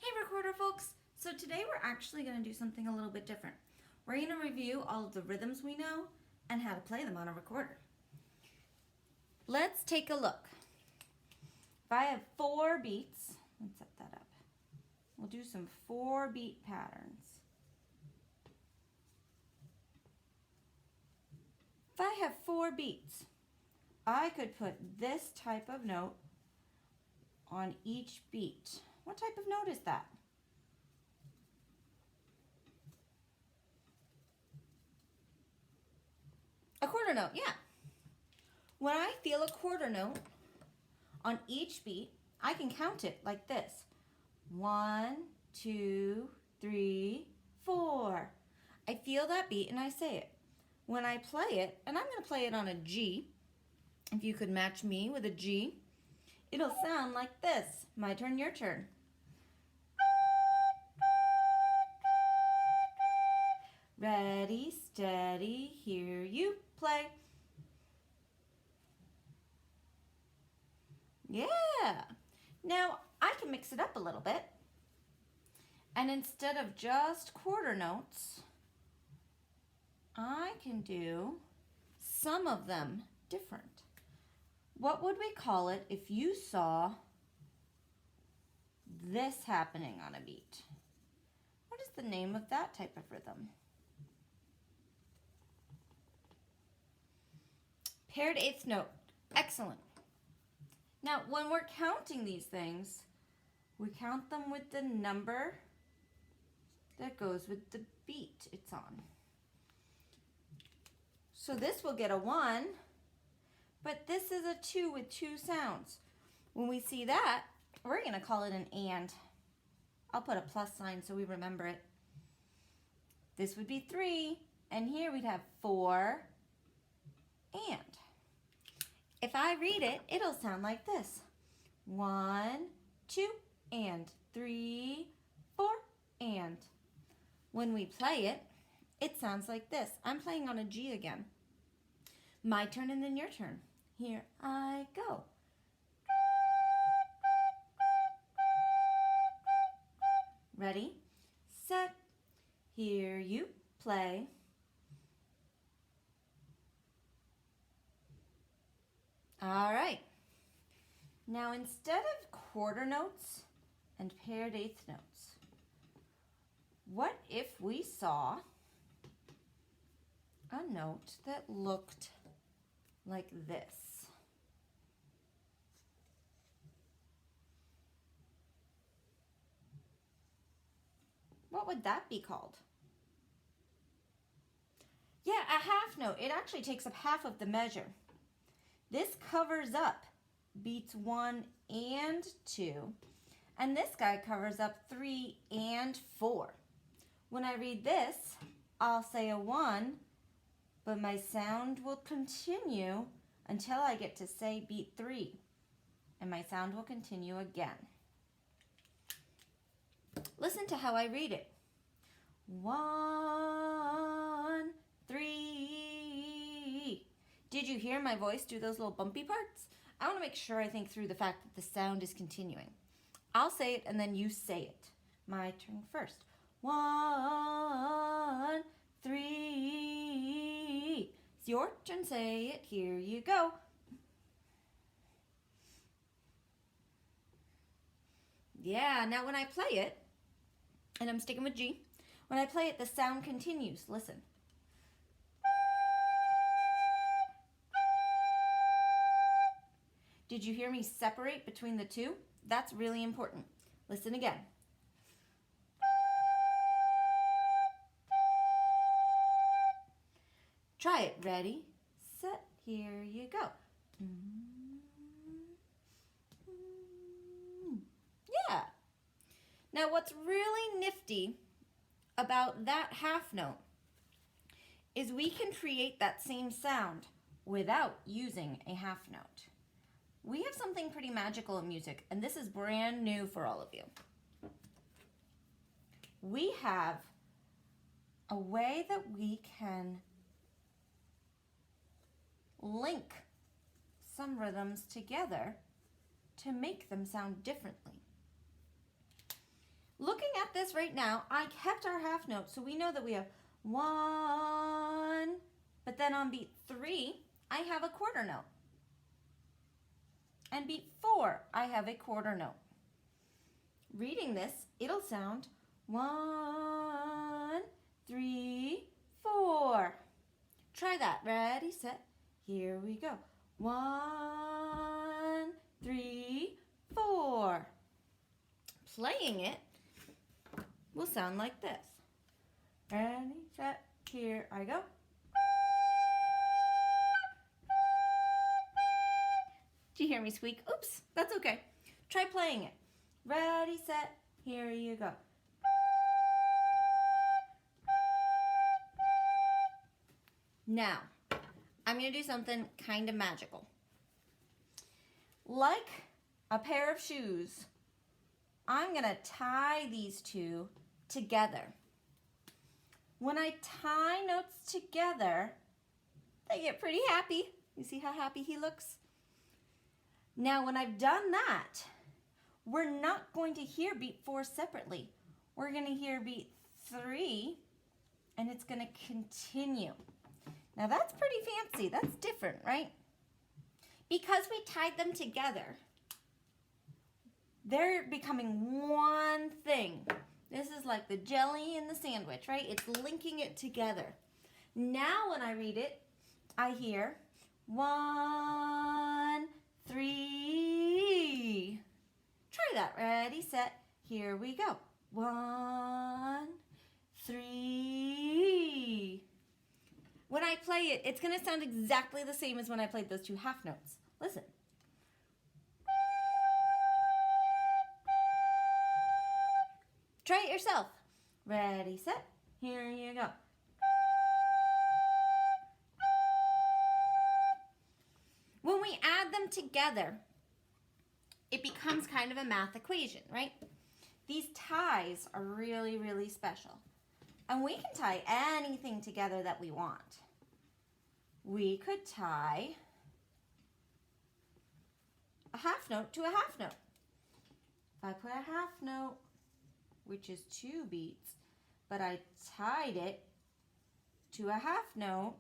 Hey recorder folks! So today we're actually going to do something a little bit different. We're going to review all of the rhythms we know and how to play them on a recorder. Let's take a look. If I have 4 beats, let's set that up. We'll do some 4-beat patterns. If I have 4 beats, I could put this type of note on each beat. What type of note is that? A quarter note, yeah. When I feel a quarter note on each beat, I can count it like this. 1, 2, 3, 4. I feel that beat and I say it. When I play it, and I'm going to play it on a G, if you could match me with a G, it'll sound like this. My turn, your turn. Ready, steady, here you play. Yeah. Now I can mix it up a little bit. And instead of just quarter notes, I can do some of them different. What would we call it if you saw this happening on a beat? What is the name of that type of rhythm? Paired eighth note. Excellent. Now, when we're counting these things, we count them with the number that goes with the beat it's on. So this will get a 1, but this is a 2 with 2 sounds. When we see that, we're going to call it an and. I'll put a plus sign so we remember it. This would be 3, and here we'd have 4 and. If I read it, it'll sound like this. 1, 2, and 3, 4, and. When we play it, it sounds like this. I'm playing on a G again. My turn and then your turn. Here I go. Ready, set, here you play. All right. Now instead of quarter notes and paired eighth notes, what if we saw a note that looked like this? What would that be called? Yeah, a half note. It actually takes up half of the measure. This covers up beats 1 and 2, and this guy covers up 3 and 4. When I read this, I'll say a 1, but my sound will continue until I get to say beat 3, and my sound will continue again. Listen to how I read it. 1, 3. Did you hear my voice do those little bumpy parts? I want to make sure I think through the fact that the sound is continuing. I'll say it and then you say it. My turn first. 1, 3. It's your turn, say it. Here you go. Yeah, now when I play it, and I'm sticking with G, when I play it, the sound continues. Listen. Did you hear me separate between the two? That's really important. Listen again. Try it. Ready, set, here you go. Yeah. Now what's really nifty about that half note is we can create that same sound without using a half note. We have something pretty magical in music, and this is brand new for all of you. We have a way that we can link some rhythms together to make them sound differently. Looking at this right now, I kept our half note, so we know that we have 1, but then on beat 3, I have a quarter note. And beat 4, I have a quarter note. Reading this, it'll sound 1, 3, 4. Try that. Ready, set, here we go. 1, 3, 4. Playing it will sound like this. Ready, set, here I go. Did you hear me squeak? Oops, that's okay. Try playing it. Ready, set, here you go. Now, I'm going to do something kind of magical. Like a pair of shoes, I'm going to tie these two together. When I tie notes together, they get pretty happy. You see how happy he looks? Now, when I've done that, we're not going to hear beat 4 separately. We're going to hear beat 3, and it's going to continue. Now, that's pretty fancy. That's different, right? Because we tied them together, they're becoming one thing. This is like the jelly in the sandwich, right? It's linking it together. Now, when I read it, I hear 1, 3. Try that. Ready, set, here we go. 1, 3. When I play it, it's going to sound exactly the same as when I played those two half notes. Listen. Try it yourself. Ready, set, here you go. When we add them together, it becomes kind of a math equation, right? These ties are really, really special. And we can tie anything together that we want. We could tie a half note to a half note. If I put a half note, which is 2 beats, but I tied it to a half note,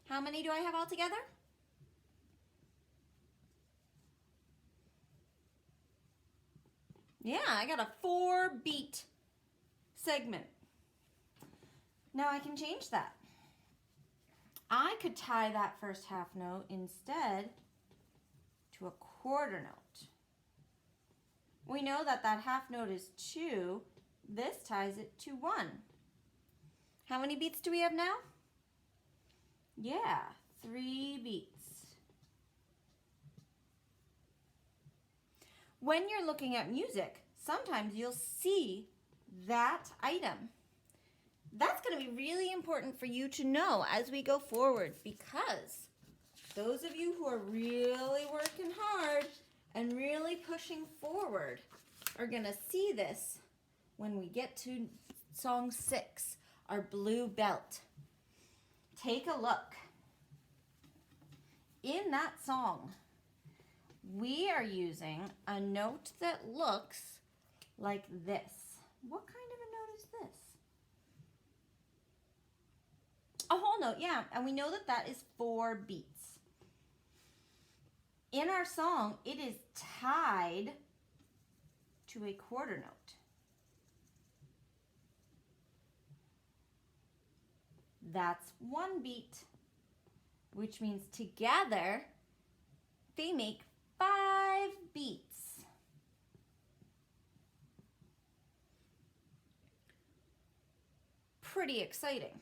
how many do I have all together? Yeah, I got a 4-beat segment. Now I can change that. I could tie that first half note instead to a quarter note. We know that that half note is 2. This ties it to 1. How many beats do we have now? Yeah, 3 beats. When you're looking at music, sometimes you'll see that item. That's going to be really important for you to know as we go forward, because those of you who are really working hard and really pushing forward are going to see this when we get to song 6, our blue belt. Take a look. In that song, we are using a note that looks like this. What kind of a note is this? A whole note, yeah. And we know that that is 4 beats. In our song, it is tied to a quarter note. That's 1 beat, which means together they make 5 beats. Pretty exciting.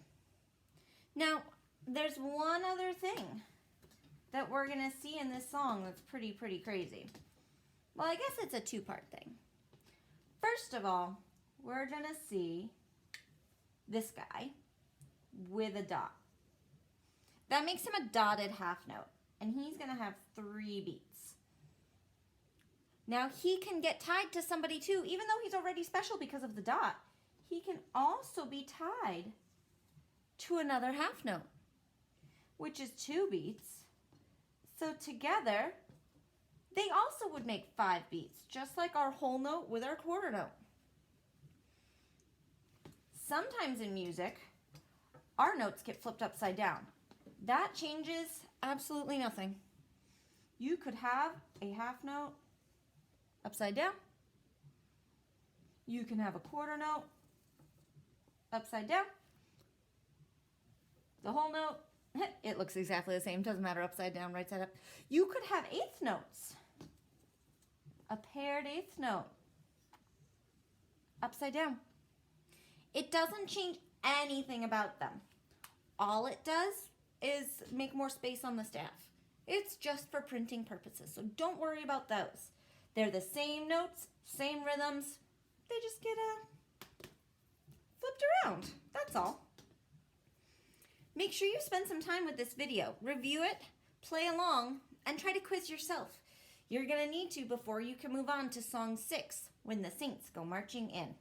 Now, there's one other thing that we're going to see in this song that's pretty crazy. Well, I guess it's a 2-part thing. First of all, we're going to see this guy with a dot. That makes him a dotted half note, and he's going to have 3 beats. Now, he can get tied to somebody too, even though he's already special because of the dot. He can also be tied to another half note, which is 2 beats. So together, They also would make 5 beats, just like our whole note with our quarter note. Sometimes in music, our notes get flipped upside down. That changes absolutely nothing. You could have a half note upside down. You can have a quarter note upside down. The whole note, it looks exactly the same. Doesn't matter upside down, right side up. You could have eighth notes. A paired eighth note upside down. It doesn't change anything about them. All it does is make more space on the staff. It's just for printing purposes, so don't worry about those. They're the same notes, same rhythms. They just get flipped around. That's all. Make sure you spend some time with this video. Review it, play along, and try to quiz yourself. You're going to need to before you can move on to song 6, When the Saints Go Marching In.